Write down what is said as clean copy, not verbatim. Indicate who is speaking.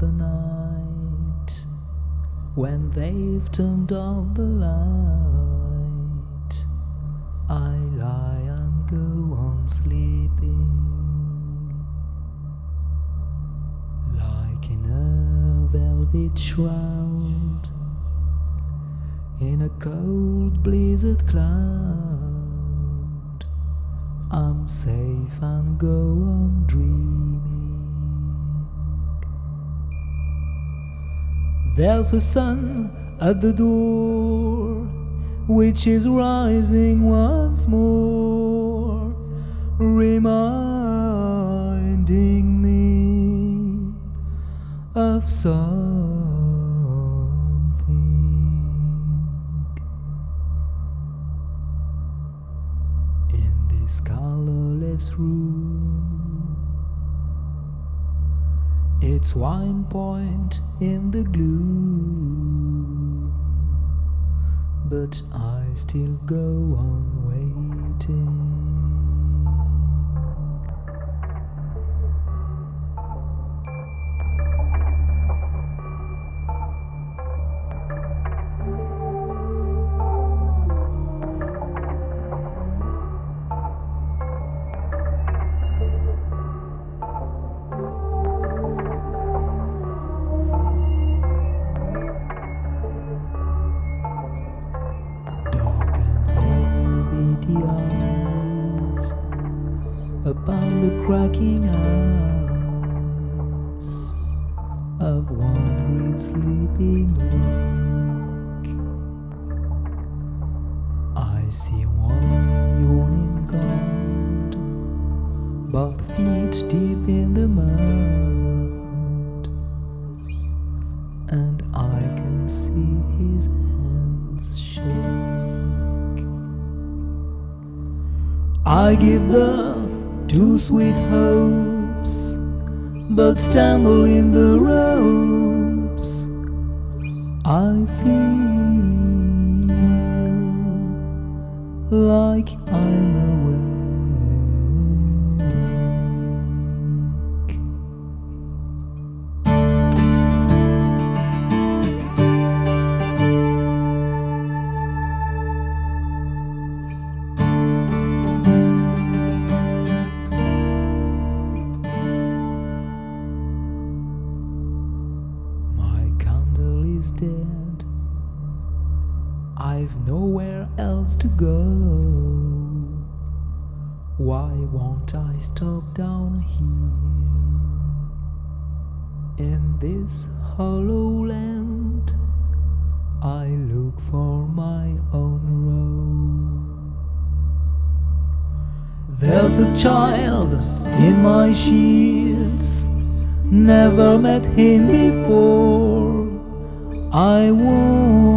Speaker 1: the night, when they've turned off the light, I lie and go on sleeping, like in a velvet shroud, in a cold blizzard cloud. I'm safe and go on dreaming. There's a sun at the door, which is rising once more, reminding me of something. In this colorless room, it's one point in the gloom, but I still go on waiting. Eyes upon the cracking eyes of one great sleeping lake. I see one yawning god, both feet deep in the mud, and I can see his hands shake. I give birth to sweet hopes, but stumble in the ropes. I feel like I'm awake. Is dead. I've nowhere else to go. Why won't I stop down here? In this hollow land, I look for my own road. There's a child in my sheets, never met him before. I won't